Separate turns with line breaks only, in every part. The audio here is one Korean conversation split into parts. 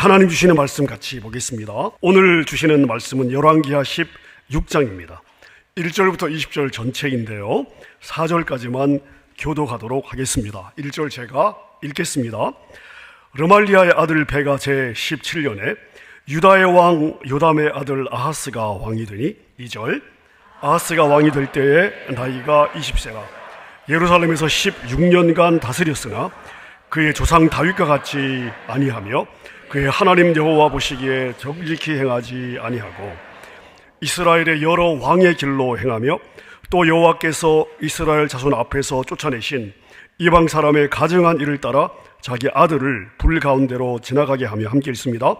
하나님 주시는 말씀 같이 보겠습니다. 오늘 주시는 말씀은 열왕기하 16장입니다. 1절부터 20절 전체인데요, 4절까지만 교독하도록 하겠습니다. 1절 제가 읽겠습니다. 르말리아의 아들 베가 제17년에 유다의 왕 요담의 아들 아하스가 왕이 되니, 2절 아하스가 왕이 될 때에 나이가 20세라 예루살렘에서 16년간 다스렸으나 그의 조상 다윗과 같이 아니하며 그의 하나님 여호와 보시기에 정직히 행하지 아니하고 이스라엘의 여러 왕의 길로 행하며 또 여호와께서 이스라엘 자손 앞에서 쫓아내신 이방 사람의 가증한 일을 따라 자기 아들을 불 가운데로 지나가게 하며 함께 있습니다.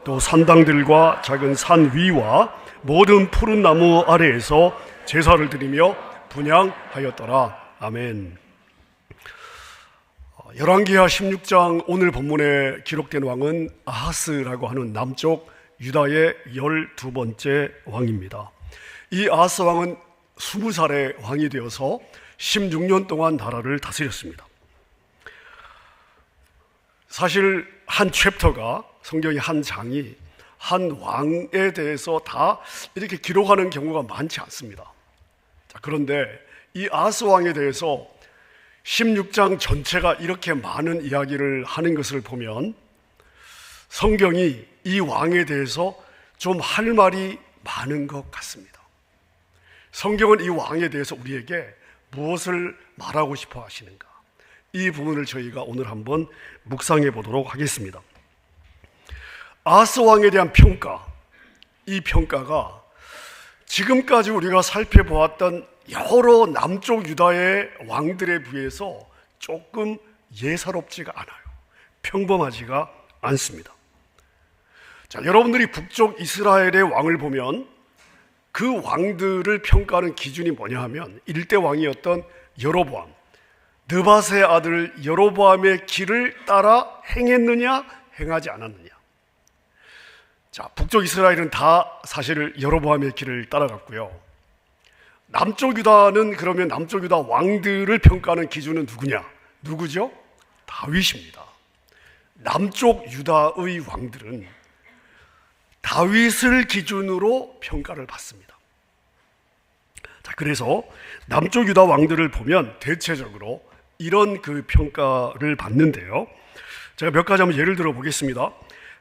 또 산당들과 작은 산 위와 모든 푸른 나무 아래에서 제사를 드리며 분향하였더라. 아멘. 열왕기하 16장 오늘 본문에 기록된 왕은 아하스라고 하는 남쪽 유다의 12번째 왕입니다. 이 아하스 왕은 20살에 왕이 되어서 16년 동안 나라를 다스렸습니다. 사실 한 챕터가, 성경의 한 장이 한 왕에 대해서 다 이렇게 기록하는 경우가 많지 않습니다. 자, 그런데 이 아하스 왕에 대해서 16장 전체가 이렇게 많은 이야기를 하는 것을 보면 성경이 이 왕에 대해서 좀 할 말이 많은 것 같습니다. 성경은 이 왕에 대해서 우리에게 무엇을 말하고 싶어 하시는가, 이 부분을 저희가 오늘 한번 묵상해 보도록 하겠습니다. 아하스 왕에 대한 평가, 이 평가가 지금까지 우리가 살펴보았던 여러 남쪽 유다의 왕들에 비해서 조금 예사롭지가 않아요. 평범하지가 않습니다. 자, 여러분들이 북쪽 이스라엘의 왕을 보면 그 왕들을 평가하는 기준이 뭐냐 하면, 일대 왕이었던 여로보암, 느밧의 아들 여로보암의 길을 따라 행했느냐 행하지 않았느냐. 자, 북쪽 이스라엘은 다 사실 여로보암의 길을 따라갔고요. 남쪽 유다는, 그러면 남쪽 유다 왕들을 평가하는 기준은 누구냐? 누구죠? 다윗입니다. 남쪽 유다의 왕들은 다윗을 기준으로 평가를 받습니다. 자, 그래서 남쪽 유다 왕들을 보면 대체적으로 이런 그 평가를 받는데요, 제가 몇 가지 한번 예를 들어 보겠습니다.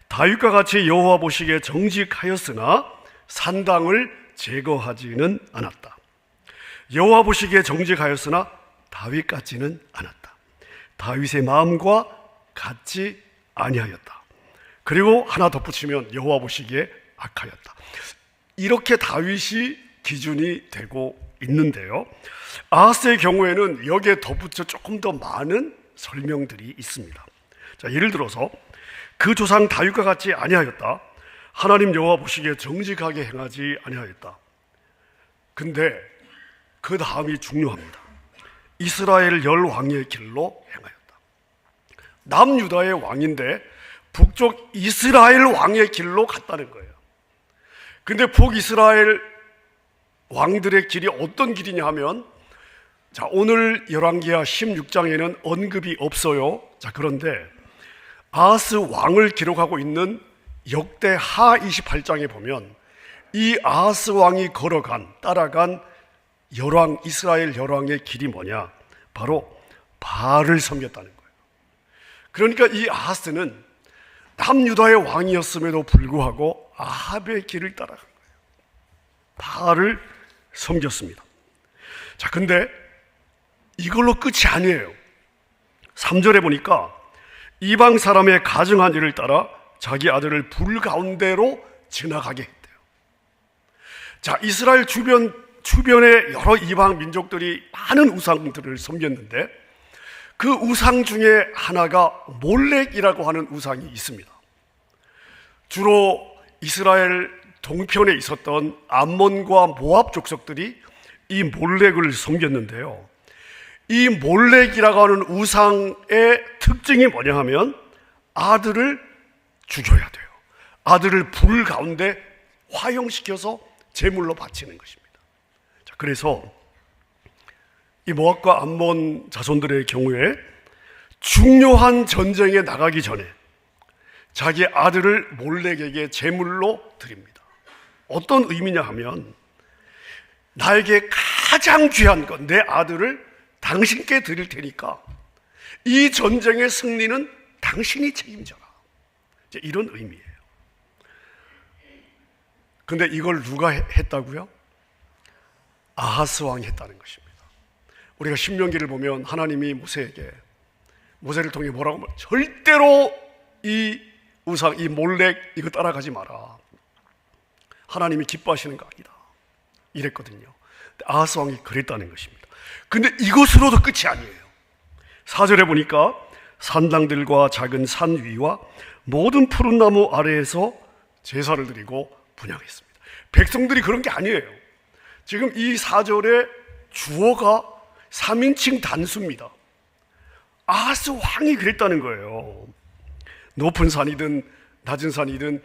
다윗과 같이 여호와 보시기에 정직하였으나 산당을 제거하지는 않았다. 여호와 보시기에 정직하였으나 다윗 같지는 않았다. 다윗의 마음과 같지 아니하였다. 그리고 하나 덧붙이면 여호와 보시기에 악하였다. 이렇게 다윗이 기준이 되고 있는데요, 아하스의 경우에는 여기에 덧붙여 조금 더 많은 설명들이 있습니다. 자, 예를 들어서 그 조상 다윗과 같지 아니하였다. 하나님 여호와 보시기에 정직하게 행하지 아니하였다. 근데 그 다음이 중요합니다. 이스라엘 열 왕의 길로 행하였다. 남유다의 왕인데 북쪽 이스라엘 왕의 길로 갔다는 거예요. 근데 북이스라엘 왕들의 길이 어떤 길이냐 하면, 자, 오늘 열왕기하 16장에는 언급이 없어요. 자, 그런데 아하스 왕을 기록하고 있는 역대하 28장에 보면 이 아하스 왕이 따라간 열왕, 이스라엘 열왕의 길이 뭐냐? 바로 바알을 섬겼다는 거예요. 그러니까 이 아하스는 남유다의 왕이었음에도 불구하고 아합의 길을 따라간 거예요. 바알을 섬겼습니다. 자, 근데 이걸로 끝이 아니에요. 3절에 보니까 이방 사람의 가증한 일을 따라 자기 아들을 불 가운데로 지나가게 했대요. 자, 이스라엘 주변에 여러 이방 민족들이 많은 우상들을 섬겼는데 그 우상 중에 하나가 몰렉이라고 하는 우상이 있습니다. 주로 이스라엘 동편에 있었던 암몬과 모압 족속들이 이 몰렉을 섬겼는데요, 이 몰렉이라고 하는 우상의 특징이 뭐냐 하면 아들을 죽여야 돼요. 아들을 불 가운데 화형시켜서 제물로 바치는 것입니다. 자, 그래서 이 모압과 암몬 자손들의 경우에 중요한 전쟁에 나가기 전에, 자기 아들을 몰렉에게 제물로 드립니다. 어떤 의미냐 하면 나에게 가장 귀한 것, 내 아들을 당신께 드릴 테니까 이 전쟁의 승리는 당신이 책임져라. 이런 의미예요. 근데 이걸 누가 했다고요? 아하스 왕이 했다는 것입니다. 우리가 신명기를 보면 하나님이 모세를 통해 뭐라고 하면 절대로 이 우상, 이 몰렉 이거 따라가지 마라. 하나님이 기뻐하시는 거 아니다. 이랬거든요. 아하스 왕이 그랬다는 것입니다. 근데 이것으로도 끝이 아니에요. 4절에 보니까 산당들과 작은 산 위와 모든 푸른 나무 아래에서 제사를 드리고 분향했습니다. 백성들이 그런 게 아니에요. 지금 이 4절의 주어가 3인칭 단수입니다. 아하스 왕이 그랬다는 거예요. 높은 산이든 낮은 산이든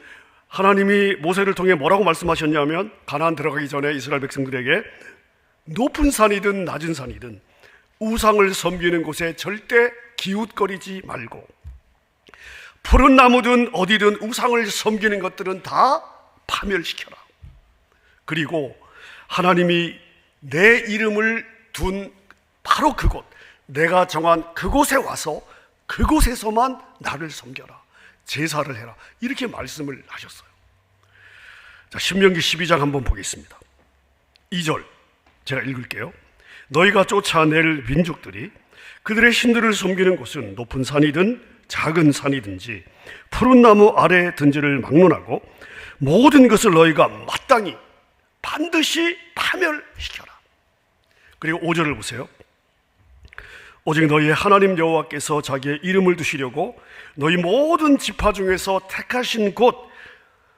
하나님이 모세를 통해 뭐라고 말씀하셨냐면 가나안 들어가기 전에 이스라엘 백성들에게 높은 산이든 낮은 산이든 우상을 섬기는 곳에 절대 기웃거리지 말고 푸른 나무든 어디든 우상을 섬기는 것들은 다 파멸시켜라. 그리고 하나님이 내 이름을 둔 바로 그곳, 내가 정한 그곳에 와서 그곳에서만 나를 섬겨라. 제사를 해라. 이렇게 말씀을 하셨어요. 자, 신명기 12장 한번 보겠습니다. 2절 제가 읽을게요. 너희가 쫓아낼 민족들이 그들의 신들을 섬기는 곳은 높은 산이든 작은 산이든지 푸른 나무 아래 든지를 막론하고 모든 것을 너희가 마땅히 반드시 파멸시켜라. 그리고 5절을 보세요. 오직 너희의 하나님 여호와께서 자기의 이름을 두시려고 너희 모든 지파 중에서 택하신 곳,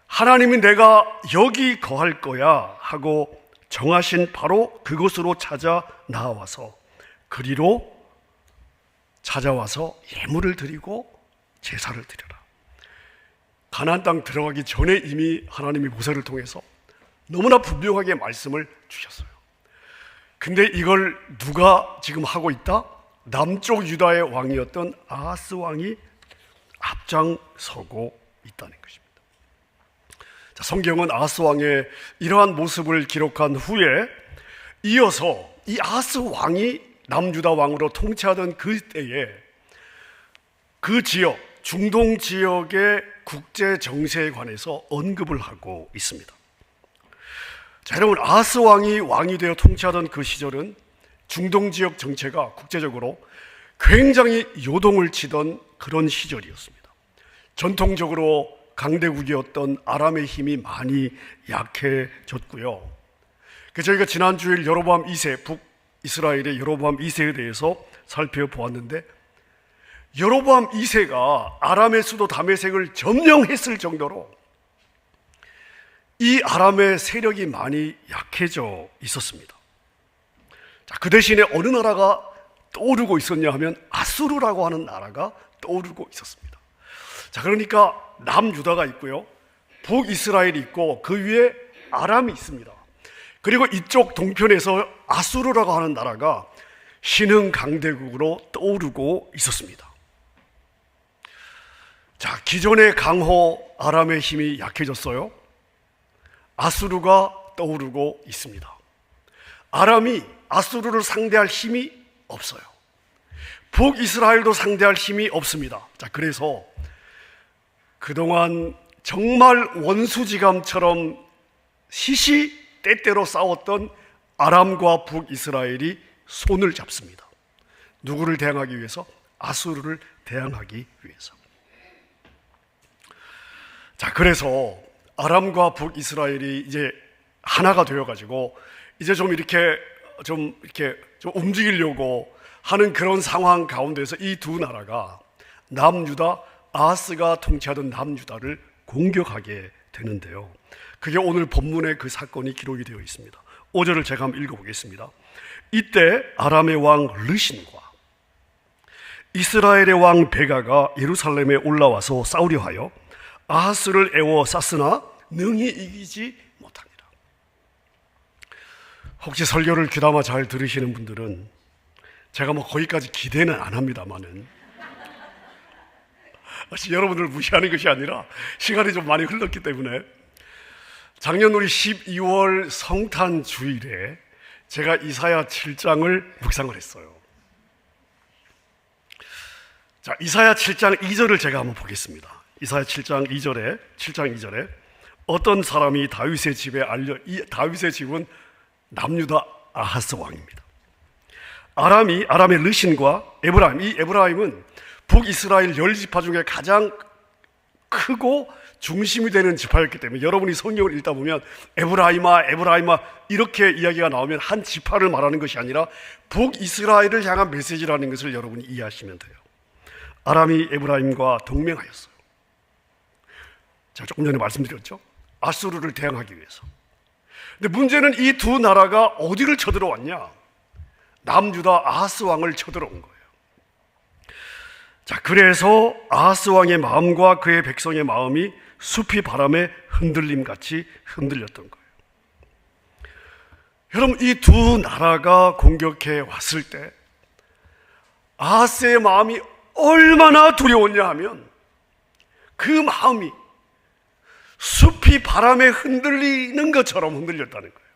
하나님이 내가 여기 거할 거야 하고 정하신 바로 그곳으로 찾아 나와서 그리로 찾아와서 예물을 드리고 제사를 드려라. 가나안 땅 들어가기 전에 이미 하나님이 모세를 통해서 너무나 분명하게 말씀을 주셨어요. 근데 이걸 누가 지금 하고 있다? 남쪽 유다의 왕이었던 아하스 왕이 앞장서고 있다는 것입니다. 자, 성경은 아하스 왕의 이러한 모습을 기록한 후에 이어서 이 아하스 왕이 남유다 왕으로 통치하던 그때에 그 지역, 중동 지역의 국제 정세에 관해서 언급을 하고 있습니다. 자, 여러분, 아하스 왕이 되어 통치하던 그 시절은 중동 지역 정체가 국제적으로 굉장히 요동을 치던 그런 시절이었습니다. 전통적으로 강대국이었던 아람의 힘이 많이 약해졌고요. 저희가 지난주일 여로보암 2세, 북이스라엘의 여로보암 2세에 대해서 살펴보았는데 여로보암 2세가 아람의 수도 다메섹을 점령했을 정도로 이 아람의 세력이 많이 약해져 있었습니다. 자, 그 대신에 어느 나라가 떠오르고 있었냐 하면 아수르라고 하는 나라가 떠오르고 있었습니다. 자, 그러니까 남유다가 있고요, 북이스라엘이 있고 그 위에 아람이 있습니다. 그리고 이쪽 동편에서 아수르라고 하는 나라가 신흥 강대국으로 떠오르고 있었습니다. 자, 기존의 강호 아람의 힘이 약해졌어요. 아수르가 떠오르고 있습니다. 아람이 아수르를 상대할 힘이 없어요. 북이스라엘도 상대할 힘이 없습니다. 자, 그래서 그동안 정말 원수지감처럼 시시때때로 싸웠던 아람과 북이스라엘이 손을 잡습니다. 누구를 대항하기 위해서? 아수르를 대항하기 위해서. 자, 그래서 아람과 북이스라엘이 이제 하나가 되어가지고 이제 좀 움직이려고 하는 그런 상황 가운데서 이 두 나라가 남유다, 아하스가 통치하던 남유다를 공격하게 되는데요. 그게 오늘 본문에 그 사건이 기록이 되어 있습니다. 5절을 제가 한번 읽어보겠습니다. 이때 아람의 왕 르신과 이스라엘의 왕 베가가 예루살렘에 올라와서 싸우려 하여 아하스를 애워 쌌으나 능히 이기지 못합니다. 혹시 설교를 귀담아 잘 들으시는 분들은 제가 거기까지 기대는 안 합니다만은 여러분을 무시하는 것이 아니라 시간이 좀 많이 흘렀기 때문에 작년 우리 12월 성탄 주일에 제가 이사야 7장을 묵상을 했어요. 자, 이사야 7장 2절을 제가 한번 보겠습니다. 이사야 7장 2절에 어떤 사람이 다윗의 집에 이 다윗의 집은 남유다 아하스 왕입니다. 아람의 르신과 에브라임, 이 에브라임은 북이스라엘 10지파 중에 가장 크고 중심이 되는 지파였기 때문에 여러분이 성경을 읽다 보면 에브라임아 이렇게 이야기가 나오면 한 지파를 말하는 것이 아니라 북이스라엘을 향한 메시지라는 것을 여러분이 이해하시면 돼요. 아람이 에브라임과 동맹하였어요. 제가 조금 전에 말씀드렸죠. 아수르를 대항하기 위해서. 근데 문제는 이 두 나라가 어디를 쳐들어왔냐? 남유다 아하스 왕을 쳐들어온 거예요. 자, 그래서 아하스 왕의 마음과 그의 백성의 마음이 숲이 바람에 흔들림같이 흔들렸던 거예요. 여러분, 이 두 나라가 공격해 왔을 때 아하스의 마음이 얼마나 두려웠냐 하면 그 마음이 숲이 바람에 흔들리는 것처럼 흔들렸다는 거예요.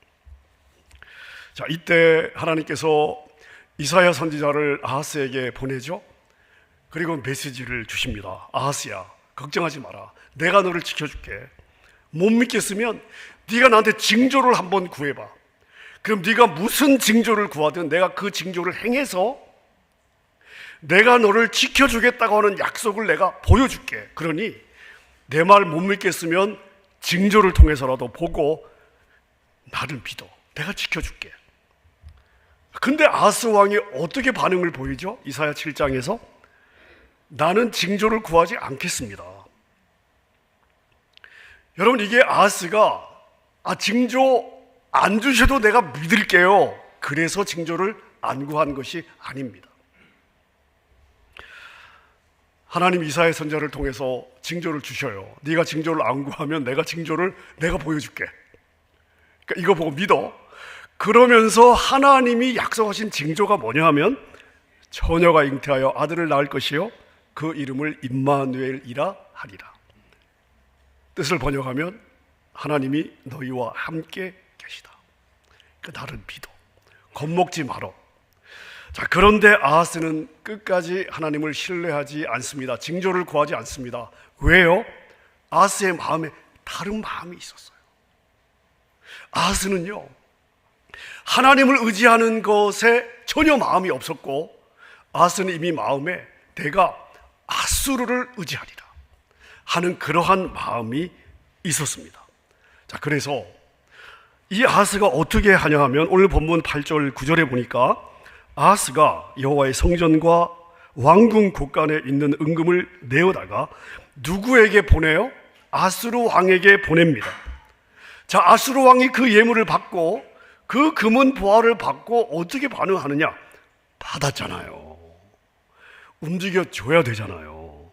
자, 이때 하나님께서 이사야 선지자를 아하스에게 보내죠. 그리고 메시지를 주십니다. 아하스야, 걱정하지 마라. 내가 너를 지켜줄게. 못 믿겠으면 네가 나한테 징조를 한번 구해봐. 그럼 네가 무슨 징조를 구하든 내가 그 징조를 행해서 내가 너를 지켜주겠다고 하는 약속을 내가 보여줄게. 그러니 내 말 못 믿겠으면 징조를 통해서라도 보고 나를 믿어. 내가 지켜줄게. 근데 아하스 왕이 어떻게 반응을 보이죠? 이사야 7장에서 나는 징조를 구하지 않겠습니다. 여러분, 이게 아하스가 징조 안 주셔도 내가 믿을게요, 그래서 징조를 안 구한 것이 아닙니다. 하나님 이사야 선지자를 통해서 징조를 주셔요. 네가 징조를 안 구하면 내가 보여줄게. 그러니까 이거 보고 믿어. 그러면서 하나님이 약속하신 징조가 뭐냐 하면 처녀가 잉태하여 아들을 낳을 것이요 그 이름을 임마누엘이라 하리라. 뜻을 번역하면 하나님이 너희와 함께 계시다. 그러니까 나를 믿어. 겁먹지 말어. 자, 그런데 아하스는 끝까지 하나님을 신뢰하지 않습니다. 징조를 구하지 않습니다. 왜요? 아하스의 마음에 다른 마음이 있었어요. 아하스는요, 하나님을 의지하는 것에 전혀 마음이 없었고, 아하스는 이미 마음에 내가 아수르를 의지하리라 하는 그러한 마음이 있었습니다. 자, 그래서 이 아하스가 어떻게 하냐 하면 오늘 본문 8절 9절에 보니까 아하스가 여호와의 성전과 왕궁 곳간에 있는 은금을 내어다가 누구에게 보내요? 아수르 왕에게 보냅니다. 자, 아수르 왕이 그 예물을 받고 그 금은 보화를 받고 어떻게 반응하느냐? 받았잖아요. 움직여 줘야 되잖아요.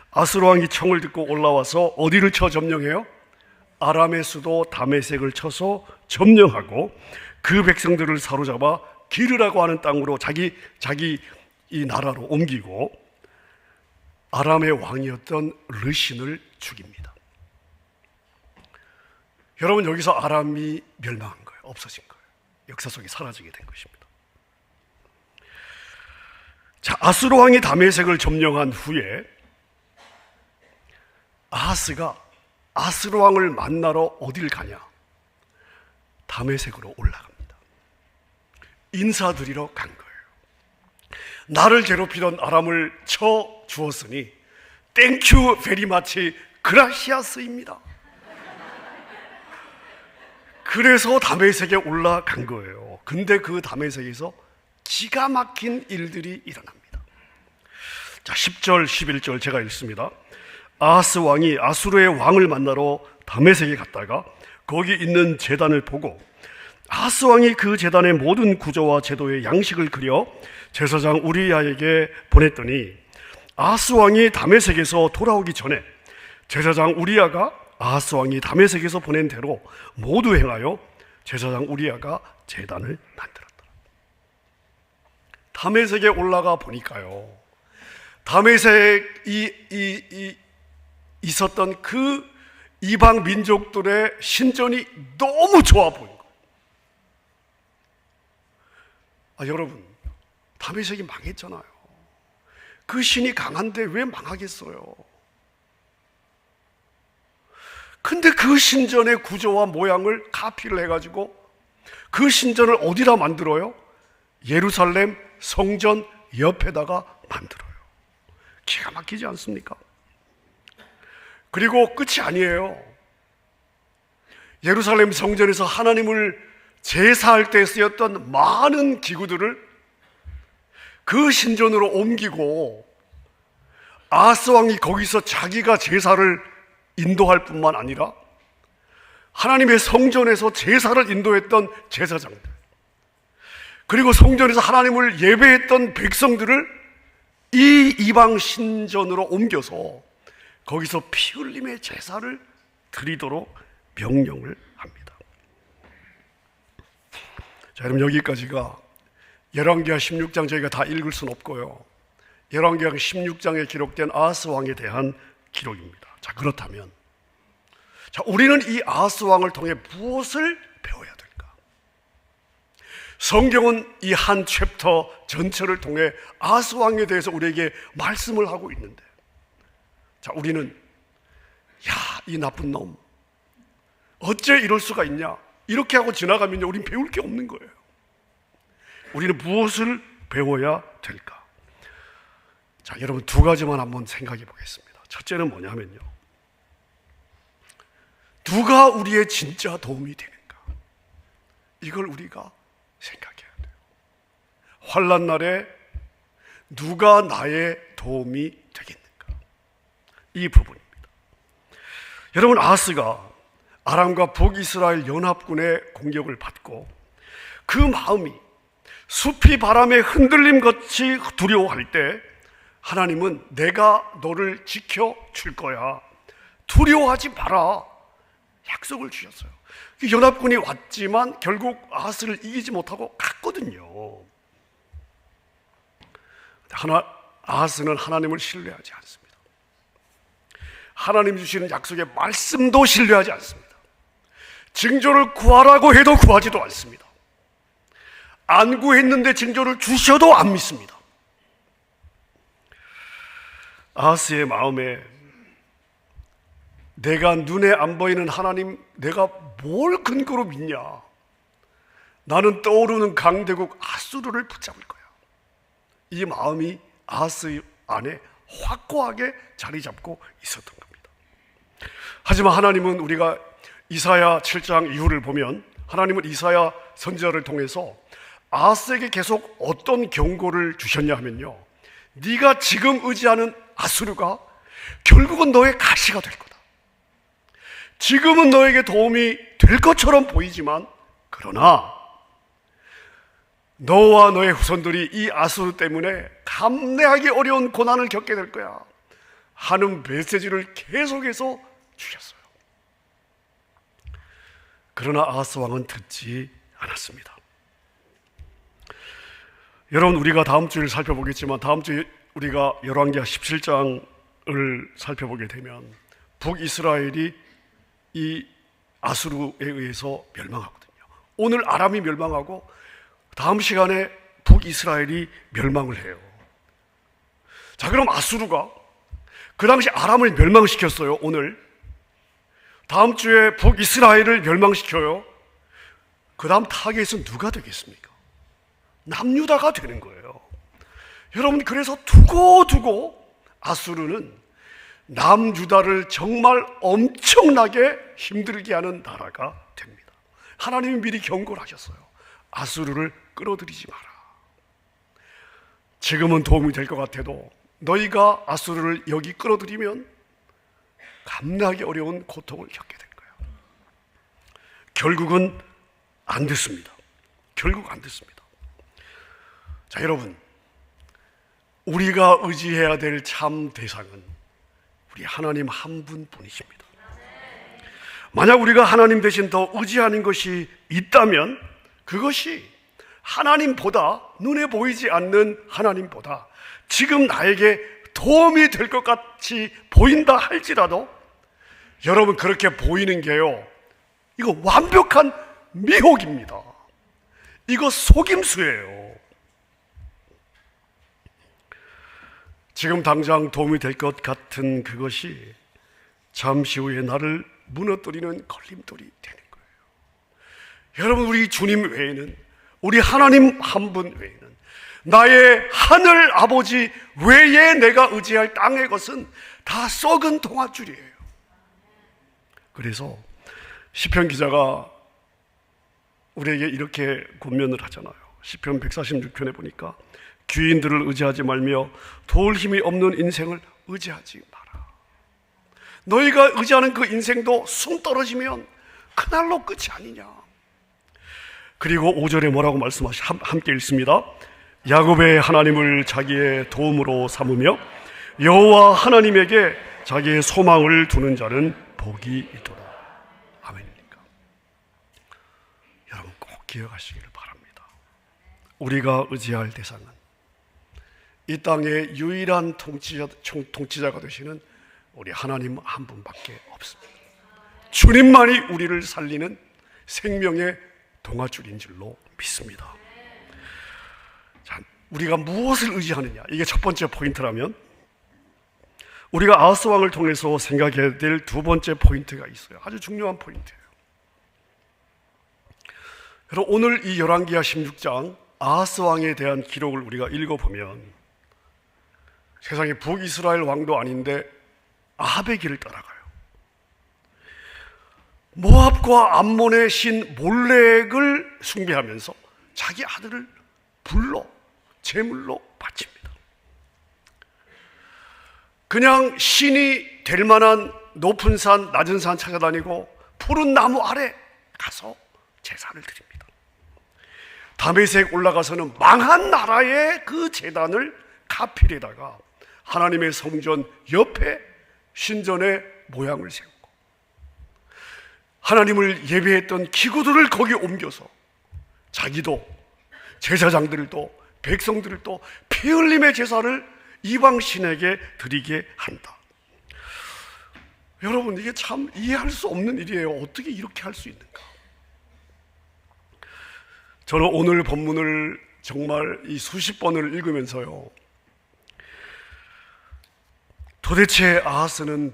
아수르 왕이 청을 듣고 올라와서 어디를 쳐 점령해요? 아람의 수도 다메섹을 쳐서 점령하고 그 백성들을 사로잡아 기르라고 하는 땅으로 자기 이 나라로 옮기고 아람의 왕이었던 르신을 죽입니다. 여러분, 여기서 아람이 멸망한 거예요. 없어진 거예요. 역사 속에 사라지게 된 것입니다. 자, 아수르 왕이 다메섹을 점령한 후에 아하스가 아수르 왕을 만나러 어딜 가냐? 다메섹으로 올라갑니다. 인사드리러 간 거예요. 나를 괴롭히던 아람을 쳐 주었으니 땡큐 베리마치 그라시아스입니다. 그래서 다메섹에 올라간 거예요. 근데 그 다메섹에서 기가 막힌 일들이 일어납니다. 자, 10절 11절 제가 읽습니다. 아하스 왕이 아수르의 왕을 만나러 다메섹에 갔다가 거기 있는 제단을 보고 아하스 왕이 그 제단의 모든 구조와 제도의 양식을 그려 제사장 우리야에게 보냈더니 아하스 왕이 다메섹에서 돌아오기 전에 제사장 우리야가 아하스 왕이 다메섹에서 보낸 대로 모두 행하여 제사장 우리야가 제단을 만들었다. 다메섹에 올라가 보니까요, 다메섹이 있었던 그 이방 민족들의 신전이 너무 좋아 보인 거예요. 여러분, 다메섹이 망했잖아요. 그 신이 강한데 왜 망하겠어요? 근데 그 신전의 구조와 모양을 카피를 해가지고 그 신전을 어디다 만들어요? 예루살렘 성전 옆에다가 만들어요. 기가 막히지 않습니까? 그리고 끝이 아니에요. 예루살렘 성전에서 하나님을 제사할 때 쓰였던 많은 기구들을 그 신전으로 옮기고 아하스 왕이 거기서 자기가 제사를 인도할 뿐만 아니라 하나님의 성전에서 제사를 인도했던 제사장들, 그리고 성전에서 하나님을 예배했던 백성들을 이 이방 신전으로 옮겨서 거기서 피 흘림의 제사를 드리도록 명령을 합니다. 자, 여러분, 여기까지가 열왕기하 16장 저희가 다 읽을 수는 없고요, 열왕기하 16장에 기록된 아하스 왕에 대한 기록입니다. 자, 그렇다면 우리는 이 아하스 왕을 통해 무엇을 배워야 될까? 성경은 이 한 챕터 전체를 통해 아하스 왕에 대해서 우리에게 말씀을 하고 있는데, 자, 우리는 이 나쁜 놈 어째 이럴 수가 있냐, 이렇게 하고 지나가면요, 우린 배울 게 없는 거예요. 우리는 무엇을 배워야 될까? 자, 여러분, 두 가지만 한번 생각해 보겠습니다. 첫째는 뭐냐면요, 누가 우리의 진짜 도움이 되는가? 이걸 우리가 생각해야 돼요. 환난 날에 누가 나의 도움이 되겠는가? 이 부분입니다. 여러분, 아하스가 아람과 북이스라엘 연합군의 공격을 받고 그 마음이 숲이 바람에 흔들림같이 두려워할 때 하나님은 내가 너를 지켜줄 거야, 두려워하지 마라, 약속을 주셨어요. 연합군이 왔지만 결국 아하스를 이기지 못하고 갔거든요. 아하스는 하나님을 신뢰하지 않습니다. 하나님 주시는 약속의 말씀도 신뢰하지 않습니다. 징조를 구하라고 해도 구하지도 않습니다. 안 구했는데 징조를 주셔도 안 믿습니다. 아하스의 마음에 내가 눈에 안 보이는 하나님, 내가 뭘 근거로 믿냐? 나는 떠오르는 강대국 아수르를 붙잡을 거야. 이 마음이 아하스 안에 확고하게 자리 잡고 있었던 겁니다. 하지만 하나님은, 우리가 이사야 7장 이후를 보면 하나님은 이사야 선지자를 통해서 아하스에게 계속 어떤 경고를 주셨냐 하면요, 네가 지금 의지하는 아수르가 결국은 너의 가시가 될 거다. 지금은 너에게 도움이 될 것처럼 보이지만, 그러나 너와 너의 후손들이 이 아수르 때문에 감내하기 어려운 고난을 겪게 될 거야 하는 메시지를 계속해서 주셨어요. 그러나 아하스 왕은 듣지 않았습니다. 여러분, 우리가 다음 주에 살펴보겠지만 다음 주에 우리가 열왕기하 17장을 살펴보게 되면 북이스라엘이 이 아수르에 의해서 멸망하거든요. 오늘 아람이 멸망하고 다음 시간에 북이스라엘이 멸망을 해요. 자, 그럼 아수르가 그 당시 아람을 멸망시켰어요. 오늘 다음 주에 북이스라엘을 멸망시켜요. 그 다음 타겟은 누가 되겠습니까? 남유다가 되는 거예요. 여러분, 그래서 두고두고 아수르는 남유다를 정말 엄청나게 힘들게 하는 나라가 됩니다. 하나님이 미리 경고를 하셨어요. 아수르를 끌어들이지 마라. 지금은 도움이 될 것 같아도 너희가 아수르를 여기 끌어들이면 감당하기 어려운 고통을 겪게 될 거예요. 결국은 안 됐습니다. 결국 안 됐습니다. 자, 여러분, 우리가 의지해야 될 참 대상은 우리 하나님 한 분뿐이십니다. 만약 우리가 하나님 대신 더 의지하는 것이 있다면 그것이 하나님보다, 눈에 보이지 않는 하나님보다 지금 나에게 도움이 될 것 같이 보인다 할지라도 여러분, 그렇게 보이는 게요, 이거 완벽한 미혹입니다. 이거 속임수예요. 지금 당장 도움이 될 것 같은 그것이 잠시 후에 나를 무너뜨리는 걸림돌이 되는 거예요. 여러분, 우리 주님 외에는, 우리 하나님 한 분 외에는, 나의 하늘 아버지 외에 내가 의지할 땅의 것은 다 썩은 동아줄이에요. 그래서 시편 기자가 우리에게 이렇게 권면을 하잖아요. 시편 146편에 보니까 귀인들을 의지하지 말며 도울 힘이 없는 인생을 의지하지 마라. 너희가 의지하는 그 인생도 숨 떨어지면 그날로 끝이 아니냐. 그리고 5절에 뭐라고 함께 읽습니다. 야곱의 하나님을 자기의 도움으로 삼으며 여호와 하나님에게 자기의 소망을 두는 자는 복이 있도다. 아멘입니까? 여러분, 꼭 기억하시기를 바랍니다. 우리가 의지할 대상은 이 땅의 유일한 통치자가 되시는 우리 하나님 한 분밖에 없습니다. 주님만이 우리를 살리는 생명의 동아줄인 줄로 믿습니다. 자, 우리가 무엇을 의지하느냐, 이게 첫 번째 포인트라면, 우리가 아하스 왕을 통해서 생각해야 될 두 번째 포인트가 있어요. 아주 중요한 포인트예요. 여러분, 오늘 이 열왕기하 16장 아하스 왕에 대한 기록을 우리가 읽어보면 세상에 북이스라엘 왕도 아닌데 아합의 길을 따라가요. 모압과 암몬의 신 몰렉을 숭배하면서 자기 아들을 불로 제물로 바칩니다. 그냥 신이 될 만한 높은 산, 낮은 산 찾아다니고 푸른 나무 아래 가서 제사를 드립니다. 다메섹 올라가서는 망한 나라의 그 제단을 가필에다가 하나님의 성전 옆에 신전의 모양을 세우고 하나님을 예배했던 기구들을 거기 옮겨서 자기도, 제사장들도, 백성들도 피 흘림의 제사를 이방신에게 드리게 한다. 여러분, 이게 참 이해할 수 없는 일이에요. 어떻게 이렇게 할 수 있는가? 저는 오늘 본문을 정말 이 수십 번을 읽으면서요, 도대체 아하스는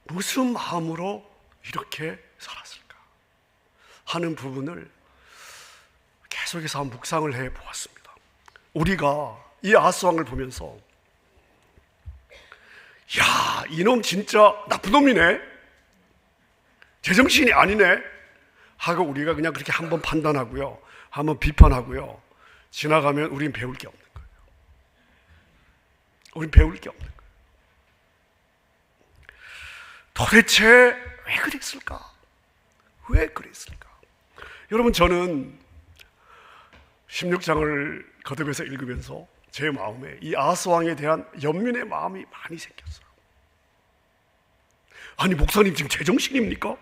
무슨 마음으로 이렇게 살았을까 하는 부분을 계속해서 묵상을 해 보았습니다. 우리가 이 아하스 왕을 보면서 야, 이놈 진짜 나쁜 놈이네, 제정신이 아니네 하고 우리가 그냥 그렇게 한번 판단하고요, 한번 비판하고요, 지나가면 우린 배울 게 없는 거예요. 우린 배울 게 없는 거예요. 도대체 왜 그랬을까? 왜 그랬을까? 여러분, 저는 16장을 거듭해서 읽으면서 제 마음에 이 아하스 왕에 대한 연민의 마음이 많이 생겼어요. 아니, 목사님 지금 제정신입니까?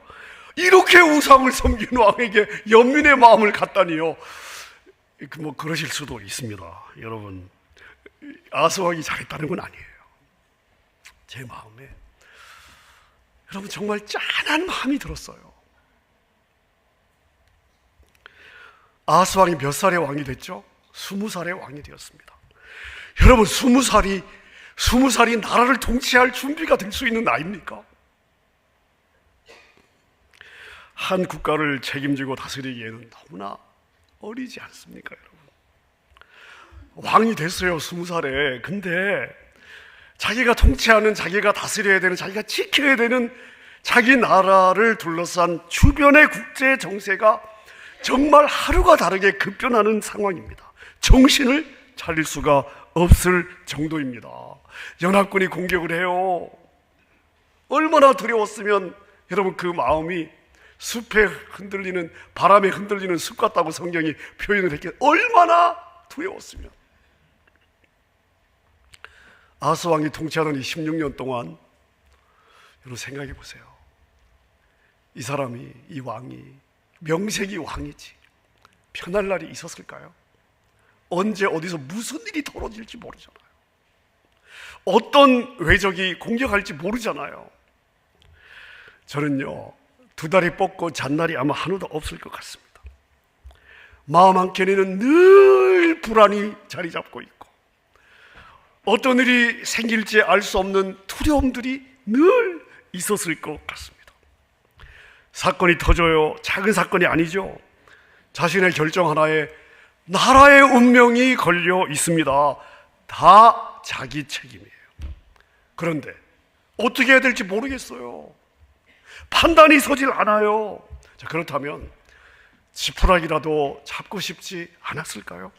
이렇게 우상을 섬기는 왕에게 연민의 마음을 갖다니요. 뭐 그러실 수도 있습니다. 여러분, 아하스 왕이 잘했다는 건 아니에요. 제 마음에 여러분 정말 짠한 마음이 들었어요. 아하스 왕이 몇 살의 왕이 됐죠? 20살의 왕이 되었습니다. 여러분, 20살이 나라를 통치할 준비가 될 수 있는 나이입니까? 한 국가를 책임지고 다스리기에는 너무나 어리지 않습니까, 여러분? 왕이 됐어요, 20살에. 근데 자기가 통치하는, 자기가 다스려야 되는, 자기가 지켜야 되는 자기 나라를 둘러싼 주변의 국제 정세가 정말 하루가 다르게 급변하는 상황입니다. 정신을 차릴 수가 없을 정도입니다. 연합군이 공격을 해요. 얼마나 두려웠으면 여러분 그 마음이 숲에 흔들리는, 바람에 흔들리는 숲 같다고 성경이 표현을 했기에 얼마나 두려웠으면. 아하스 왕이 통치하던 이 16년 동안 여러분 생각해 보세요. 이 사람이, 이 왕이 명색이 왕이지 편할 날이 있었을까요? 언제 어디서 무슨 일이 벌어질지 모르잖아요. 어떤 외적이 공격할지 모르잖아요. 저는요, 두 다리 뻗고 잔날이 아마 한우도 없을 것 같습니다. 마음 한켠에는 늘 불안이 자리 잡고 있고, 어떤 일이 생길지 알 수 없는 두려움들이 늘 있었을 것 같습니다. 사건이 터져요. 작은 사건이 아니죠. 자신의 결정 하나에 나라의 운명이 걸려 있습니다. 다 자기 책임이에요. 그런데 어떻게 해야 될지 모르겠어요. 판단이 서질 않아요. 자, 그렇다면 지푸라기라도 잡고 싶지 않았을까요?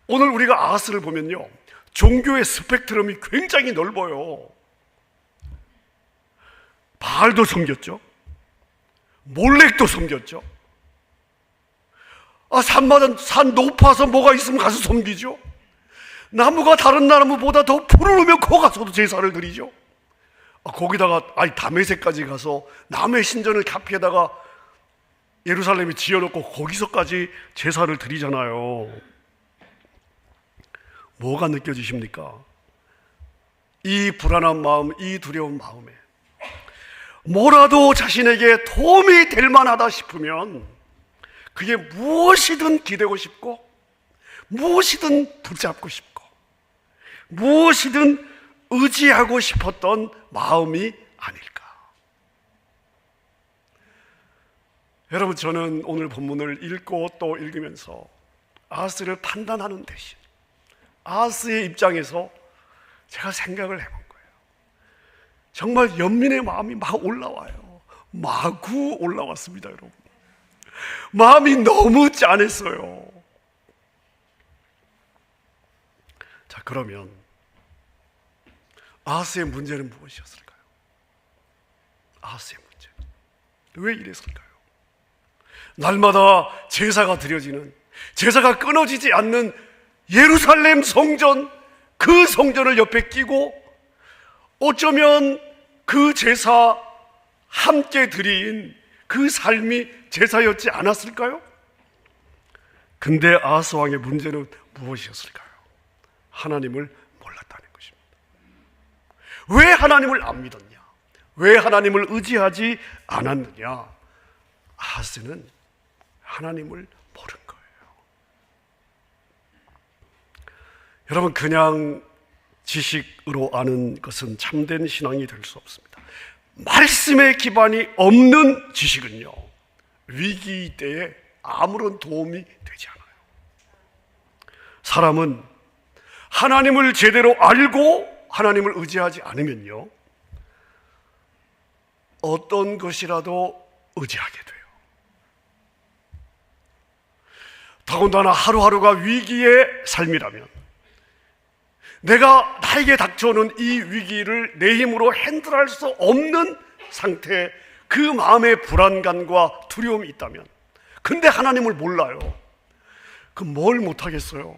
오늘 우리가 아하스를 보면요, 종교의 스펙트럼이 굉장히 넓어요. 바알도 섬겼죠. 몰렉도 섬겼죠. 산 높아서 뭐가 있으면 가서 섬기죠. 나무가 다른 나무보다 더 푸르르면 거 가서도 제사를 드리죠. 거기다가 다메섹까지 가서 남의 신전을 카피에다가 예루살렘에 지어놓고 거기서까지 제사를 드리잖아요. 뭐가 느껴지십니까? 이 불안한 마음, 이 두려운 마음에 뭐라도 자신에게 도움이 될 만하다 싶으면 그게 무엇이든 기대고 싶고, 무엇이든 붙잡고 싶고, 무엇이든 의지하고 싶었던 마음이 아닐까. 여러분, 저는 오늘 본문을 읽고 또 읽으면서 아하스를 판단하는 대신 아하스의 입장에서 제가 생각을 해본 거예요. 정말 연민의 마음이 막 올라와요. 마구 올라왔습니다, 여러분. 마음이 너무 짠했어요. 자, 그러면 아하스의 문제는 무엇이었을까요? 아하스의 문제, 왜 이랬을까요? 날마다 제사가 드려지는, 제사가 끊어지지 않는 예루살렘 성전, 그 성전을 옆에 끼고 어쩌면 그 제사 함께 드린 그 삶이 제사였지 않았을까요? 근데 아하스 왕의 문제는 무엇이었을까요? 하나님을 몰랐다는 것입니다. 왜 하나님을 안 믿었냐? 왜 하나님을 의지하지 않았느냐? 아하스는 하나님을 모른 거예요. 여러분, 그냥 지식으로 아는 것은 참된 신앙이 될 수 없습니다. 말씀의 기반이 없는 지식은요, 위기 때에 아무런 도움이 되지 않아요. 사람은 하나님을 제대로 알고 하나님을 의지하지 않으면요, 어떤 것이라도 의지하게 돼요. 더군다나 하루하루가 위기의 삶이라면, 나에게 닥쳐오는 이 위기를 내 힘으로 핸들할 수 없는 상태, 그 마음의 불안감과 두려움이 있다면, 근데 하나님을 몰라요. 그럼 뭘 못하겠어요?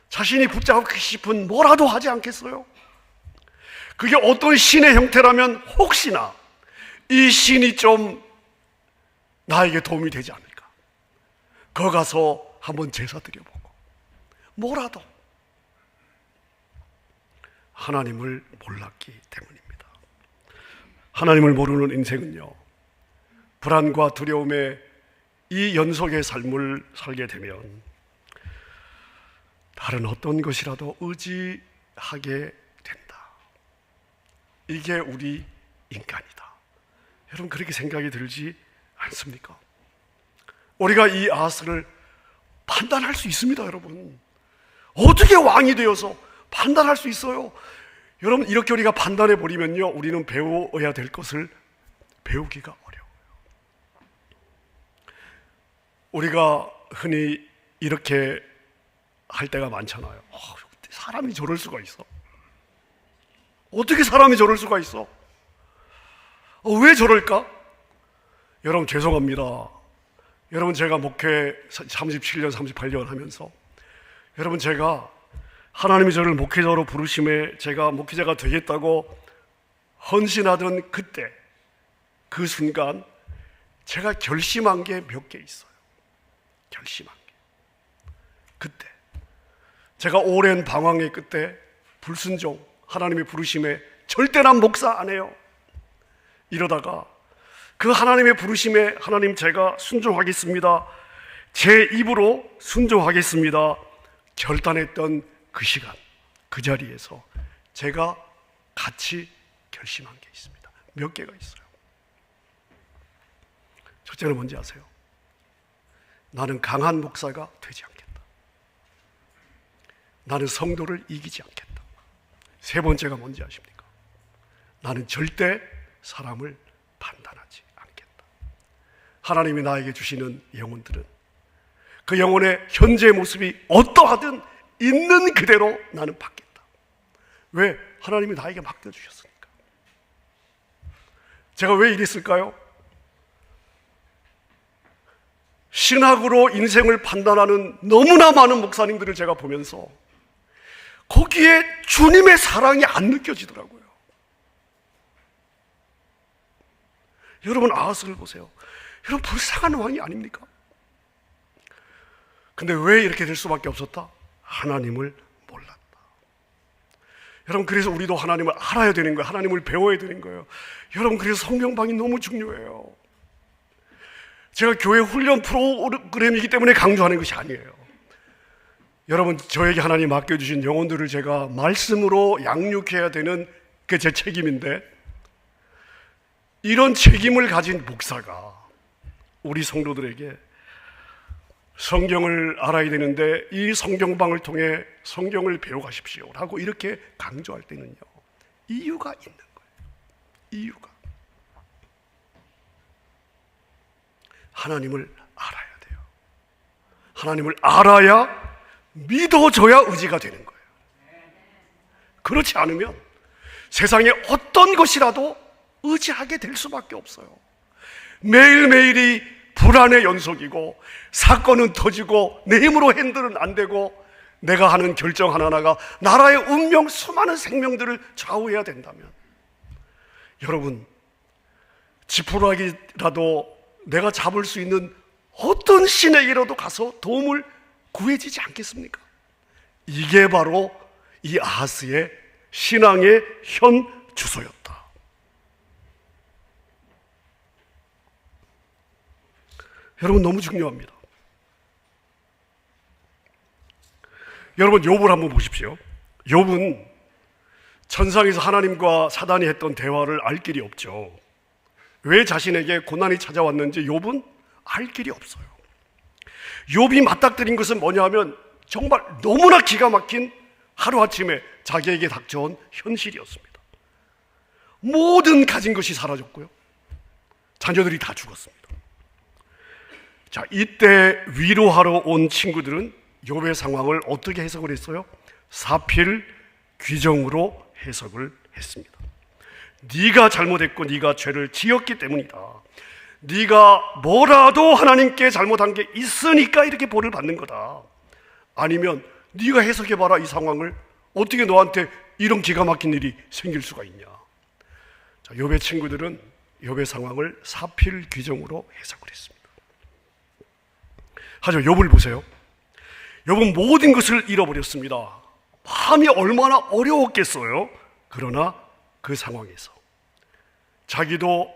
자신이 붙잡고 싶은 뭐라도 하지 않겠어요? 그게 어떤 신의 형태라면 혹시나 이 신이 좀 나에게 도움이 되지 않을까? 거 가서 한번 제사 드려보고 뭐라도. 하나님을 몰랐기 때문입니다. 하나님을 모르는 인생은요, 불안과 두려움의 이 연속의 삶을 살게 되면 다른 어떤 것이라도 의지하게 된다. 이게 우리 인간이다. 여러분, 그렇게 생각이 들지 않습니까? 우리가 이 아하스를 판단할 수 있습니다, 여러분. 어떻게 왕이 되어서 판단할 수 있어요? 여러분, 이렇게 우리가 판단해 버리면요, 우리는 배워야 될 것을 배우기가 어려워요. 우리가 흔히 이렇게 할 때가 많잖아요. 사람이 저럴 수가 있어? 어떻게 사람이 저럴 수가 있어? 왜 저럴까? 여러분, 죄송합니다. 여러분, 제가 목회 37년, 38년 하면서, 여러분, 제가 하나님이 저를 목회자로 부르심에 제가 목회자가 되겠다고 헌신하던 그때, 그 순간 제가 결심한 게 몇 개 있어요. 결심한 게. 그때 제가 오랜 방황의 끝에 불순종, 하나님의 부르심에 절대 난 목사 안 해요. 이러다가 그 하나님의 부르심에 하나님 제가 순종하겠습니다, 제 입으로 순종하겠습니다 결단했던 그 시간, 그 자리에서 제가 같이 결심한 게 있습니다. 몇 개가 있어요. 첫째는 뭔지 아세요? 나는 강한 목사가 되지 않겠다. 나는 성도를 이기지 않겠다. 세 번째가 뭔지 아십니까? 나는 절대 사람을 판단하지 않겠다. 하나님이 나에게 주시는 영혼들은 그 영혼의 현재의 모습이 어떠하든 있는 그대로 나는 받겠다. 왜? 하나님이 나에게 맡겨주셨으니까. 제가 왜 이랬을까요? 신학으로 인생을 판단하는 너무나 많은 목사님들을 제가 보면서 거기에 주님의 사랑이 안 느껴지더라고요. 여러분, 아하스를 보세요. 여러분, 불쌍한 왕이 아닙니까? 근데 왜 이렇게 될 수밖에 없었다? 하나님을 몰랐다. 여러분, 그래서 우리도 하나님을 알아야 되는 거예요. 하나님을 배워야 되는 거예요. 여러분, 그래서 성경방이 너무 중요해요. 제가 교회 훈련 프로그램이기 때문에 강조하는 것이 아니에요. 여러분, 저에게 하나님 맡겨주신 영혼들을 제가 말씀으로 양육해야 되는 게 제 책임인데, 이런 책임을 가진 목사가 우리 성도들에게 성경을 알아야 되는데 이 성경방을 통해 성경을 배워가십시오 라고 이렇게 강조할 때는요, 이유가 있는 거예요. 이유가. 하나님을 알아야 돼요. 하나님을 알아야 믿어줘야 의지가 되는 거예요. 그렇지 않으면 세상에 어떤 것이라도 의지하게 될 수밖에 없어요. 매일매일이 불안의 연속이고 사건은 터지고 내 힘으로 핸들은 안 되고 내가 하는 결정 하나하나가 나라의 운명, 수많은 생명들을 좌우해야 된다면, 여러분, 지푸라기라도 내가 잡을 수 있는 어떤 신에게라도 가서 도움을 구해지지 않겠습니까? 이게 바로 이 아하스의 신앙의 현 주소였다. 여러분, 너무 중요합니다. 여러분, 욥을 한번 보십시오. 욥은 천상에서 하나님과 사단이 했던 대화를 알 길이 없죠. 왜 자신에게 고난이 찾아왔는지 욥은 알 길이 없어요. 욥이 맞닥뜨린 것은 뭐냐 하면 정말 너무나 기가 막힌 하루아침에 자기에게 닥쳐온 현실이었습니다. 모든 가진 것이 사라졌고요, 자녀들이 다 죽었습니다. 자, 이때 위로하러 온 친구들은 욥의 상황을 어떻게 해석을 했어요? 사필 귀정으로 해석을 했습니다. 네가 잘못했고 네가 죄를 지었기 때문이다. 네가 뭐라도 하나님께 잘못한 게 있으니까 이렇게 벌을 받는 거다. 아니면 네가 해석해봐라, 이 상황을. 어떻게 너한테 이런 기가 막힌 일이 생길 수가 있냐. 자, 욥의 친구들은 욥의 상황을 사필 귀정으로 해석을 했습니다. 하지만 욥을 보세요. 욥은 모든 것을 잃어버렸습니다. 마음이 얼마나 어려웠겠어요. 그러나 그 상황에서 자기가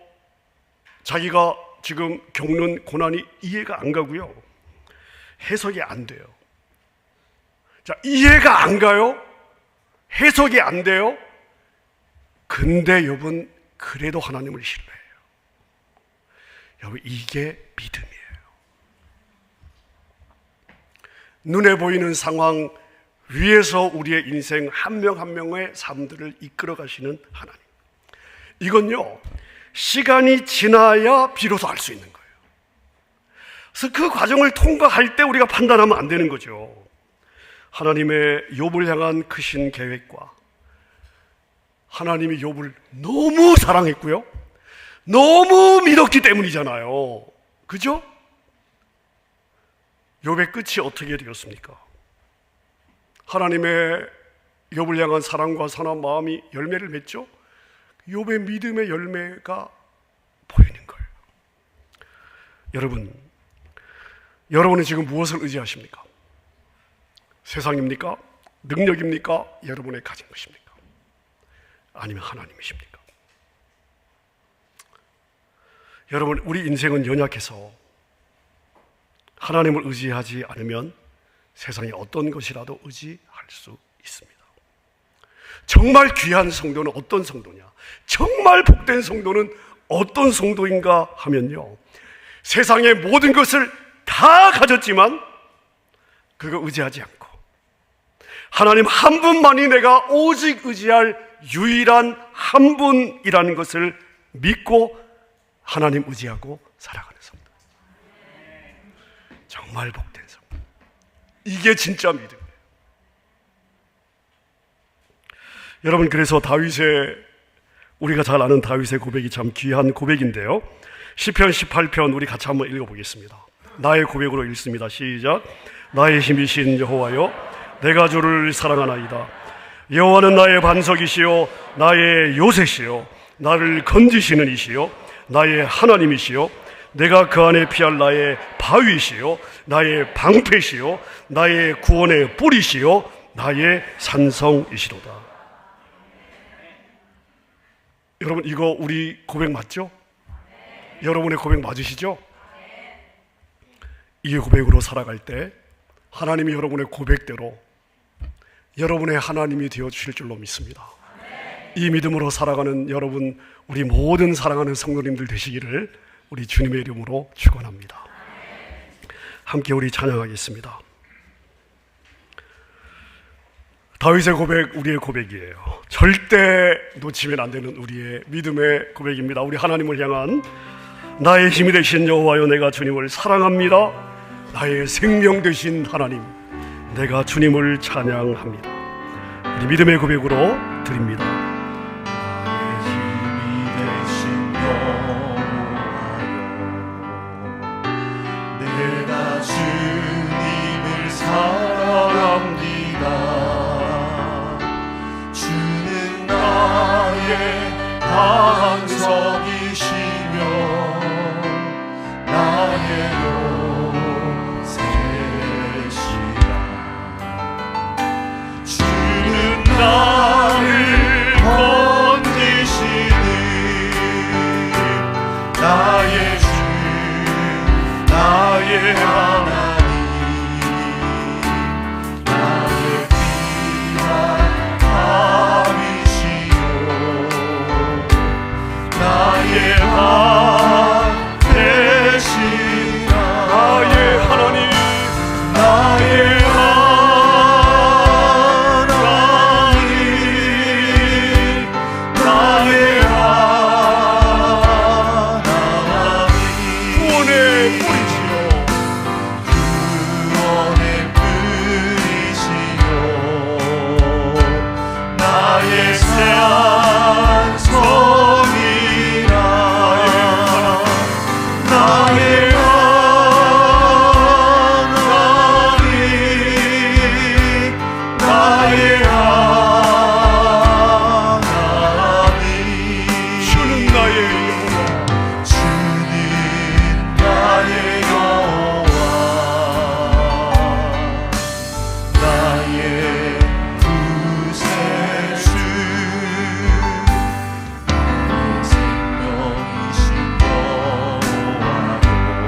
지금 겪는 고난이 이해가 안 가고요, 해석이 안 돼요. 자, 이해가 안 가요, 해석이 안 돼요. 근데 욥은 그래도 하나님을 신뢰해요. 여러분, 이게 믿음이에요. 눈에 보이는 상황 위에서 우리의 인생 한 명 한 명의 삶들을 이끌어 가시는 하나님, 이건요, 시간이 지나야 비로소 알 수 있는 거예요. 그래서 그 과정을 통과할 때 우리가 판단하면 안 되는 거죠. 하나님의 욥을 향한 크신 계획과 하나님이 욥을 너무 사랑했고요, 너무 믿었기 때문이잖아요. 그죠? 욥의 끝이 어떻게 되었습니까? 하나님의 욥을 향한 사랑과 선한 마음이 열매를 맺죠? 욥의 믿음의 열매가 보이는 거예요. 여러분은 지금 무엇을 의지하십니까? 세상입니까? 능력입니까? 여러분의 가진 것입니까? 아니면 하나님이십니까? 여러분, 우리 인생은 연약해서 하나님을 의지하지 않으면 세상의 어떤 것이라도 의지할 수 있습니다. 정말 귀한 성도는 어떤 성도냐? 정말 복된 성도는 어떤 성도인가 하면요, 세상의 모든 것을 다 가졌지만 그거 의지하지 않고 하나님 한 분만이 내가 오직 의지할 유일한 한 분이라는 것을 믿고 하나님 의지하고 살아가는 성도, 정말 복된 성도, 이게 진짜 믿음이에요. 여러분, 그래서 다윗의, 우리가 잘 아는 다윗의 고백이 참 귀한 고백인데요, 시편 18편 우리 같이 한번 읽어보겠습니다. 나의 고백으로 읽습니다. 시작. 나의 힘이신 여호와여, 내가 주를 사랑하나이다. 여호와는 나의 반석이시요 나의 요새시요 나를 건지시는 이시요 나의 하나님이시요 내가 그 안에 피할 나의 바위시요 나의 방패시요 나의 구원의 뿌리시요 나의 산성이시로다. 여러분, 이거 우리 고백 맞죠? 여러분의 고백 맞으시죠? 이 고백으로 살아갈 때 하나님이 여러분의 고백대로 여러분의 하나님이 되어주실 줄로 믿습니다. 이 믿음으로 살아가는 여러분, 우리 모든 사랑하는 성도님들 되시기를 우리 주님의 이름으로 축원합니다. 함께 우리 찬양하겠습니다. 다윗의 고백, 우리의 고백이에요. 절대 놓치면 안 되는 우리의 믿음의 고백입니다. 우리 하나님을 향한, 나의 힘이 되신 여호와여, 내가 주님을 사랑합니다. 나의 생명 되신 하나님, 내가 주님을 찬양합니다. 우리 믿음의 고백으로 드립니다.
나의 힘이 되신 여호와여, 내가 주님을 사랑합니다. 주는 나의 반석이시며 나의 나를 건지시는 나의 주, 나의 하나님, 나의 귀한 밤이시요 나의 밤 되신
나의 하나님,
나의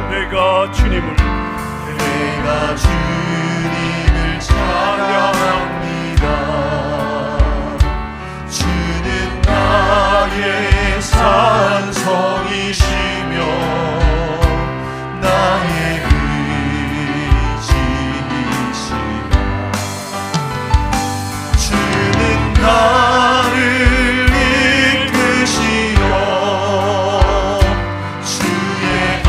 내가 주님을 찬양합니다. 주는 나의 산성이시며 나의 의지이시라. 주는 나를 이끄시어 주의 길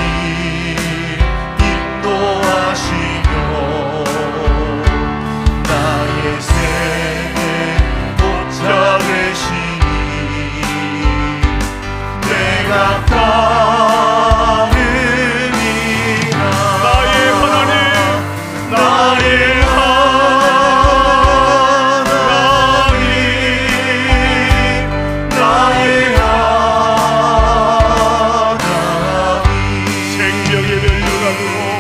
인도하시며 나의 생의 목자 되시니 내가 따르리라. 나의 하나님, 나의 하나님, 나의 하나님,
생명의 멸류관으로